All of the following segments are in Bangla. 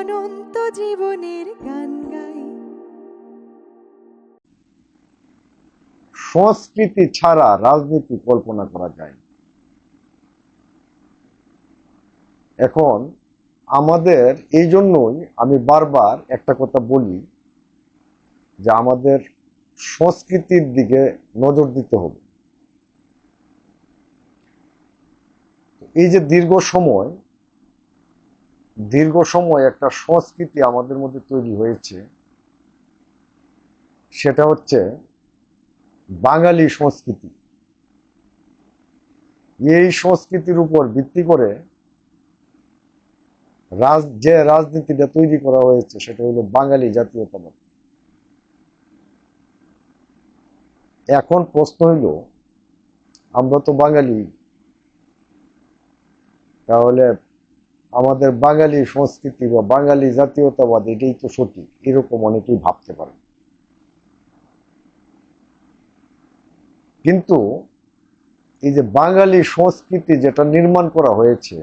অনন্ত জীবনের গান গাই। সংস্কৃতি ছাড়া রাজনীতি কল্পনা করা যায়। এখন আমাদের এই জন্যই আমি বারবার একটা কথা বলি যে আমাদের সংস্কৃতির দিকে নজর দিতে হবে। এই যে দীর্ঘ সময় একটা সংস্কৃতি আমাদের মধ্যে তৈরি হয়েছে, সেটা হচ্ছে বাঙালি সংস্কৃতি। এই সংস্কৃতির উপর ভিত্তি করে যে রাজনীতিটা তৈরি করা হয়েছে সেটা হলো বাঙালি জাতীয়তাবাদ। এখন প্রশ্ন হইল, আমরা তো বাঙালি, তাহলে আমাদের বাঙালি সংস্কৃতি বা বাঙালি জাতীয়তাবাদ এটাই তো সঠিক, এরকম অনেকেই ভাবতে পারে। কিন্তু এই যে বাঙালি সংস্কৃতি যেটা নির্মাণ করা হয়েছে,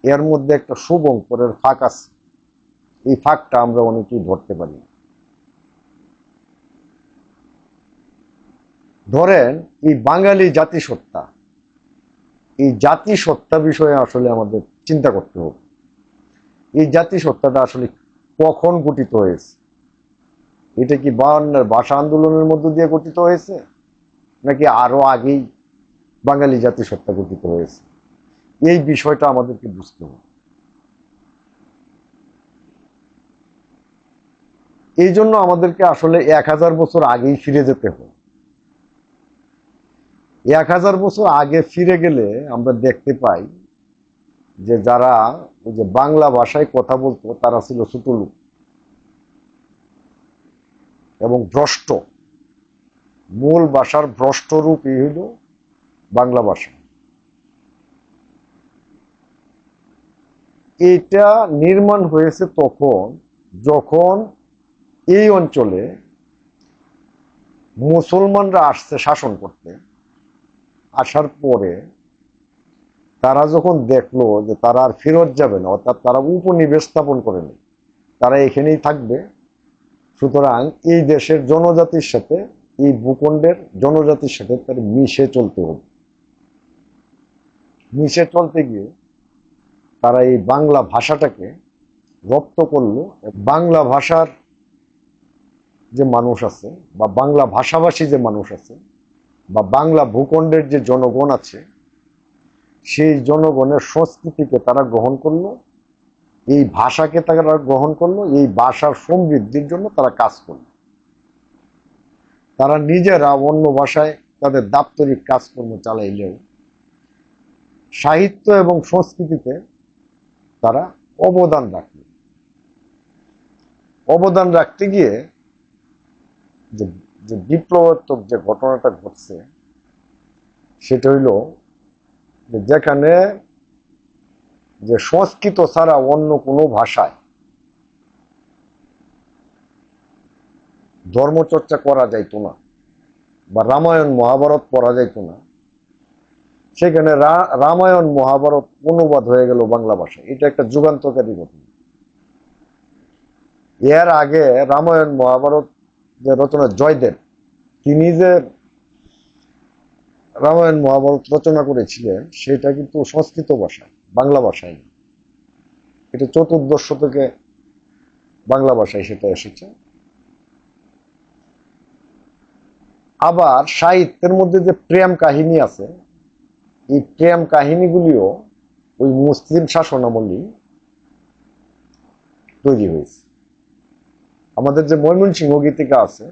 এর মধ্যে একটা শুভঙ্করের ফাঁক আছে। এই ফাঁকটা আমরা অনেকেই ধরতে পারি। ধরেন এই বাঙালি জাতিসত্তা, এই জাতিসত্তা বিষয়ে আসলে আমাদের চিন্তা করতে হবে। এই জাতিসত্তাটা আসলে কখন গঠিত হয়েছে? এটা কি 52 ভাষা আন্দোলনের মধ্য দিয়ে গঠিত হয়েছে, নাকি আরো আগেই বাঙালি জাতিসত্তা গঠিত হয়েছে? এই বিষয়টা আমাদেরকে বুঝতে হবে। এই জন্য আমাদেরকে আসলে 1000 বছর আগেই ফিরে যেতে হবে। 1000 বছর আগে ফিরে গেলে আমরা দেখতে পাই যে যারা ওই যে বাংলা ভাষায় কথা বলতো তারা ছিল ছোট লোক এবং ভ্রষ্ট। মূল ভাষার ভ্রষ্ট রূপই হইল বাংলা ভাষা। এটা নির্মাণ হয়েছে তখন যখন এই অঞ্চলে মুসলমানরা আসছে শাসন করতে। আসার পরে তারা যখন দেখলো যে তারা আর ফেরত যাবে না, অর্থাৎ তারা উপনিবেশ স্থাপন করেনি, তারা এখানেই থাকবে, সুতরাং এই দেশের জনজাতির সাথে, এই ভূখণ্ডের জনজাতির সাথে তার মিশে চলতে হবে। মিশে চলতে গিয়ে তারা এই বাংলা ভাষাটাকে রপ্ত করলো। বাংলা ভাষার যে মানুষ আছে বা বাংলা ভাষাভাষী যে মানুষ আছে বা বাংলা ভূখণ্ডের যে জনগণ আছে, সেই জনগণের সংস্কৃতিকে তারা গ্রহণ করলো, এই ভাষাকে তারা গ্রহণ করলো, এই ভাষার সমৃদ্ধির জন্য তারা কাজ করলো। তারা নিজেরা অন্য ভাষায় তাদের দাপ্তরিক কাজকর্ম চালাইলেও সাহিত্য এবং সংস্কৃতিতে তারা অবদান রাখতে গিয়ে যে বিপ্লবাত্মক যে ঘটনাটা ঘটছে সেটা হইল যে যেখানে যে সংস্কৃত ছাড়া অন্য কোনো ভাষায় ধর্মচর্চা করা যাইতো না বা রামায়ণ মহাভারত পড়া যাইতো না, সেখানে রামায়ণ মহাভারত অনুবাদ হয়ে গেল বাংলা ভাষায়। এটা একটা যুগান্তকারী ঘটনা। এর আগে রামায়ণ মহাভারত যে রচনা জয়দেব, তিনি যে রামায়ণ মহাভারত রচনা করেছিলেন সেটা কিন্তু সংস্কৃত ভাষায়, বাংলা ভাষায় না। এটা 14শ শতকে বাংলা ভাষায় সেটা এসেছে। আবার সাহিত্যের মধ্যে যে প্রেম কাহিনী আছে, এই প্রেম কাহিনীগুলিও ওই মুসলিম শাসনামলেই তৈরি হয়েছে। আমাদের যে ময়মনসিংহ গীতিকা আছে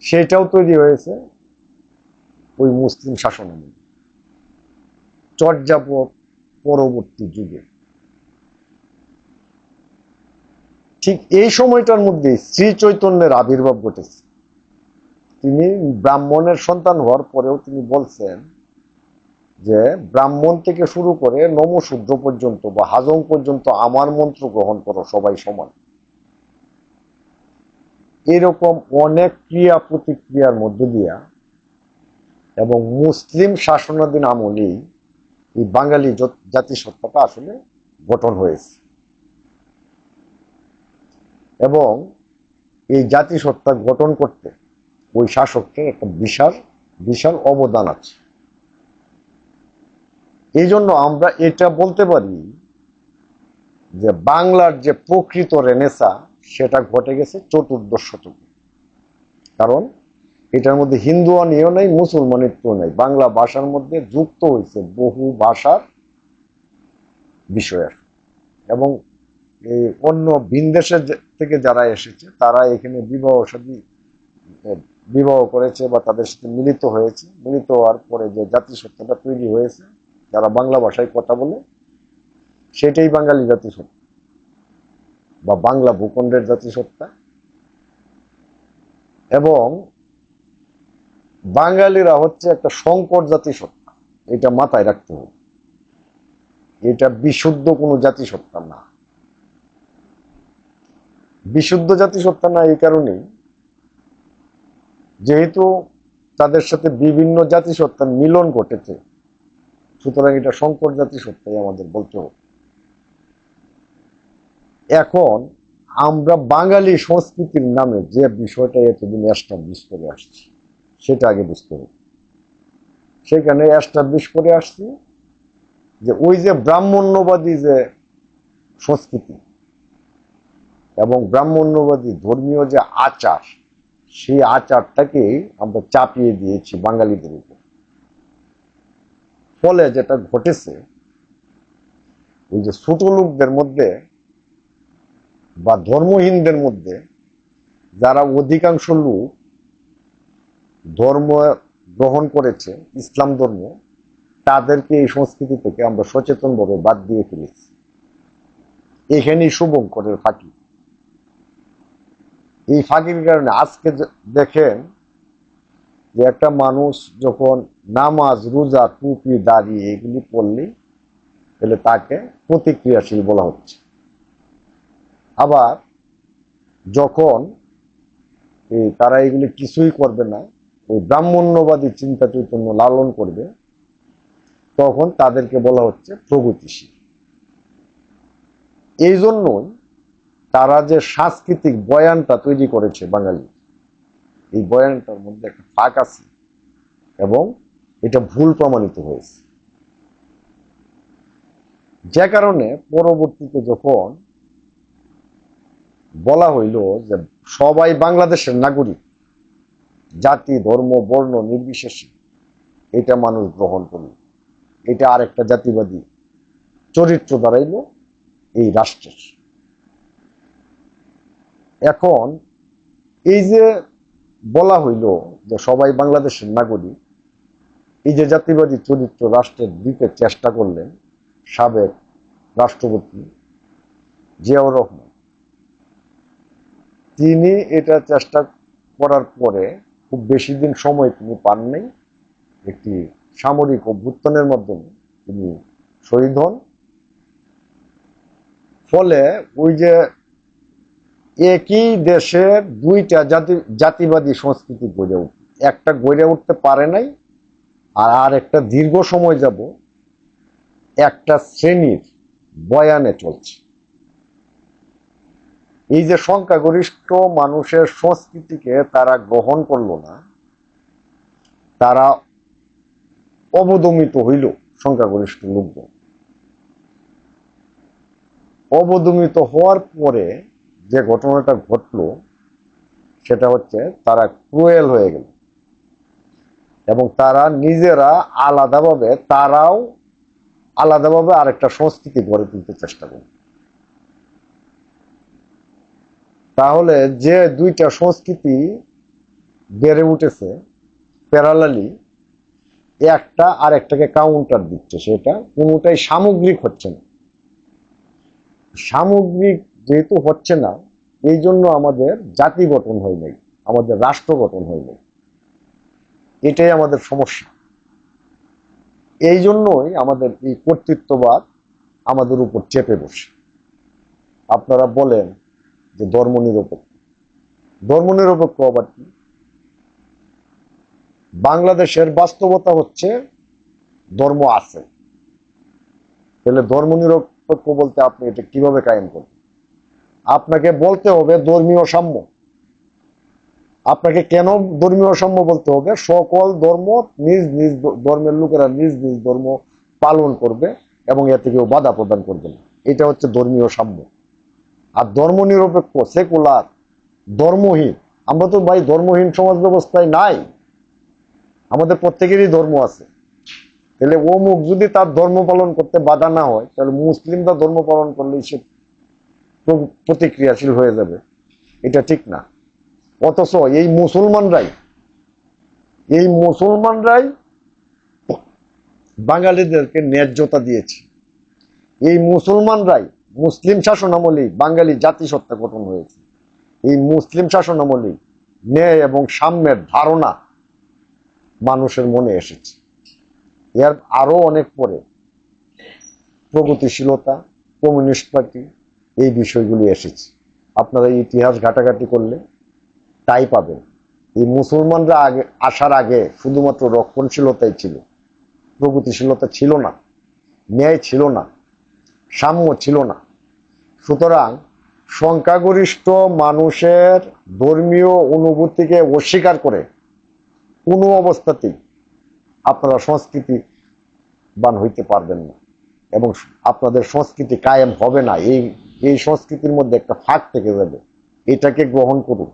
সেটাও তৈরি হয়েছে ওই মুসলিম শাসনামলে, চর্যাপদ পরবর্তী যুগে। ঠিক এই সময়টার মধ্যে শ্রী চৈতন্যের আবির্ভাব ঘটেছে। তিনি ব্রাহ্মণের সন্তান হওয়ার পরেও তিনি বলছেন যে ব্রাহ্মণ থেকে শুরু করে নমশূদ্র পর্যন্ত বা হাজং পর্যন্ত আমার মন্ত্র গ্রহণ করো, সবাই সমান। এরকম অনেক ক্রিয়া প্রতিক্রিয়ার মধ্য দিয়া এবং মুসলিম শাসনাধীন আমলেই এই বাঙালি জাতিসত্তাটা আসলে গঠন হয়েছে। এবং এই জাতিসত্তা গঠন করতে ওই শাসকের একটা বিশাল বিশাল অবদান আছে। এই জন্য আমরা এটা বলতে পারি যে বাংলার যে প্রকৃত রেনেসা সেটা ঘটে গেছে চতুর্দশ শতকে। কারণ এটার মধ্যে হিন্দুয়ানিও নেই, মুসলমানিত্ব নেই, বাংলা ভাষার মধ্যে যুক্ত হয়েছে বহু ভাষার বিষয়। এবং এই অন্য ভিনদেশের থেকে যারা এসেছে তারা এখানে বিবাহ করেছে বা তাদের সাথে মিলিত হয়েছে। মিলিত হওয়ার পরে যে জাতিসত্তাটা তৈরি হয়েছে, যারা বাংলা ভাষায় কথা বলে, সেটাই বাঙালি জাতিসত্তা বা বাংলা ভূখণ্ডের জাতিসত্তা। এবং বাঙালিরা হচ্ছে একটা সংকর জাতিসত্তা, এটা মাথায় রাখতে হবে। এটা বিশুদ্ধ কোনো জাতিসত্তা না। বিশুদ্ধ জাতিসত্তা না এই কারণেই, যেহেতু তাদের সাথে বিভিন্ন জাতিসত্তার মিলন ঘটেছে, সুতরাং এটা সংকর জাতিসত্তাই আমাদের বলতে হবে। এখন আমরা বাঙালি সংস্কৃতির নামে যে বিষয়টা এতদিন এস্টাবলিশ করে আসছি সেটা আগে বুঝতে হবে। সেখানে এস্টাবলিশ করে আসছি যে ওই যে ব্রাহ্মণ্যবাদী যে সংস্কৃতি এবং ব্রাহ্মণ্যবাদী ধর্মীয় যে আচার, সেই আচারটাকেই আমরা চাপিয়ে দিয়েছি বাঙালিদের উপর। ফলে যেটা ঘটেছে, ওই যে ছোট লোকদের মধ্যে বা ধর্মহীনদের মধ্যে যারা অধিকাংশ লোক ধর্ম গ্রহণ করেছে, ইসলাম ধর্ম, তাদেরকে এই সংস্কৃতি থেকে আমরা সচেতনভাবে বাদ দিয়ে ফেলেছি। এখানেই শুভঙ্করের ফাঁকি। এই ফাঁকির কারণে আজকে দেখেন যে একটা মানুষ যখন নামাজ, রোজা, টুপি, দাড়ি এগুলি পড়লেই তাহলে তাকে প্রতিক্রিয়াশীল বলা হচ্ছে। আবার যখন তারা এগুলি কিছুই করবে না, ওই ব্রাহ্মণ্যবাদী চিন্তা চৈতন্য লালন করবে, তখন তাদেরকে বলা হচ্ছে প্রগতিশীল। এই জন্যই তারা যে সাংস্কৃতিক বয়ানটা তৈরি করেছে বাঙালি, এই বয়ানটার মধ্যে একটা ফাঁক আছে এবং এটা ভুল প্রমাণিত হয়েছে। যে কারণে পরবর্তীতে যখন বলা হইল যে সবাই বাংলাদেশের নাগরিক, জাতি, ধর্ম, বর্ণ নির্বিশেষে, এটা মানুষ গ্রহণ করল, এটা আরেকটা জাতিবাদী চরিত্র দাঁড়াইল এই রাষ্ট্রের। এখন এই যে বলা হইল যে সবাই বাংলাদেশের নাগরিক, এই যে জাতিবাদী চরিত্র রাষ্ট্রের দিতে চেষ্টা করলেন সাবেক রাষ্ট্রপতি জিয়াউর রহমান, তিনি এটা চেষ্টা করার পরে খুব বেশি দিন সময় তিনি পান নাই। একটি সামরিক অভ্যুত্থানের মাধ্যমে তিনি শহীদ হন। ফলে ওই যে একই দেশের দুইটা জাতিবাদী সংস্কৃতি গড়ে উঠে, একটা গড়ে উঠতে পারে নাই, আর একটা দীর্ঘ সময় যাব একটা শ্রেণীর বয়ানে চলছে। এই যে সংখ্যাগরিষ্ঠ মানুষের সংস্কৃতিকে তারা গ্রহণ করলো না, তারা অবদমিত হইল। সংখ্যাগরিষ্ঠ লোকজন অবদমিত হওয়ার পরে যে ঘটনাটা ঘটলো সেটা হচ্ছে তারা ক্রুয়েল হয়ে গেল এবং তারা নিজেরা আলাদাভাবে আরেকটা সংস্কৃতি গড়ে তুলতে চেষ্টা করল। তাহলে যে দুইটা সংস্কৃতি বেড়ে উঠেছে প্যারালালি, একটা আরেকটাকে কাউন্টার দিচ্ছে, সেটা কোনোটাই সামগ্রিক হচ্ছে না। সামগ্রিক যেহেতু হচ্ছে না, এই জন্য আমাদের জাতি গঠন হয় নাই, আমাদের রাষ্ট্র গঠন হয় নাই। এটাই আমাদের সমস্যা। এই জন্যই আমাদের এই কর্তৃত্ববাদ আমাদের উপর চেপে বসে। আপনারা বলেন যে ধর্মনিরপেক্ষ, ধর্মনিরপেক্ষ আবার কি? বাংলাদেশের বাস্তবতা হচ্ছে ধর্ম আছে, তাহলে ধর্মনিরপেক্ষ বলতে আপনি এটা কিভাবে কায়েম করবেন? আপনাকে বলতে হবে ধর্মীয় সাম্য। আপনাকে কেন ধর্মীয় সাম্য বলতে হবে? সকল ধর্ম নিজ নিজ ধর্মের লোকেরা নিজ নিজ ধর্ম পালন করবে এবং এতে কেউ বাধা প্রদান করবে না। এটা হচ্ছে ধর্মীয় সাম্য। আর ধর্ম নিরপেক্ষ, সেকুলার, ধর্মহীন, আমরা তো ভাই ধর্মহীন সমাজ ব্যবস্থায় নাই। আমাদের প্রত্যেকেরই ধর্ম আছে। তাহলে অমুক যদি তার ধর্ম পালন করতে বাধা না হয়, তাহলে মুসলিমরা ধর্ম পালন করলেই সে প্রতিক্রিয়াশীল হয়ে যাবে। এটা ঠিক না। অথচ এই মুসলমানরাই বাঙালিদেরকে ন্যায্যতা দিয়েছে। এই মুসলমানরাই মুসলিম শাসন আমলেই বাঙালি জাতিসত্তা গঠন হয়েছে। এই মুসলিম শাসন আমলেই ন্যায় এবং সাম্যের ধারণা মানুষের মনে এসেছে। এর আরো অনেক পরে প্রগতিশীলতা, কমিউনিস্ট পার্টি, এই বিষয়গুলি এসেছে। আপনারা ইতিহাস ঘাটাঘাটি করলে তাই পাবেন। এই মুসলমানরা আগে আসার আগে শুধুমাত্র রক্ষণশীলতাই ছিল, প্রগতিশীলতা ছিল না, ন্যায় ছিল না, সাম্য ছিল না। সুতরাং সংখ্যাগরিষ্ঠ মানুষের ধর্মীয় অনুভূতিকে অস্বীকার করে কোনো অবস্থাতেই আপনারা সংস্কৃতিবান হইতে পারবেন না এবং আপনাদের সংস্কৃতি কায়েম হবে না। এই সংস্কৃতির মধ্যে একটা ফাঁক থেকে যাবে। এটাকে গ্রহণ করুন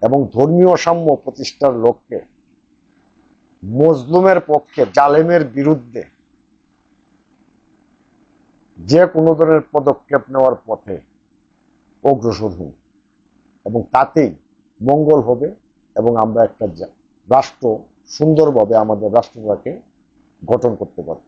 এবং ধর্মীয় সাম্য প্রতিষ্ঠার লক্ষ্যে মজলুমের পক্ষে, জালেমের বিরুদ্ধে যে কোনো ধরনের পদক্ষেপ নেওয়ার পথে অগ্রসর হন এবং তাতেই মঙ্গল হবে এবং আমরা একটা রাষ্ট্র সুন্দরভাবে আমাদের রাষ্ট্রটাকে গঠন করতে পারব।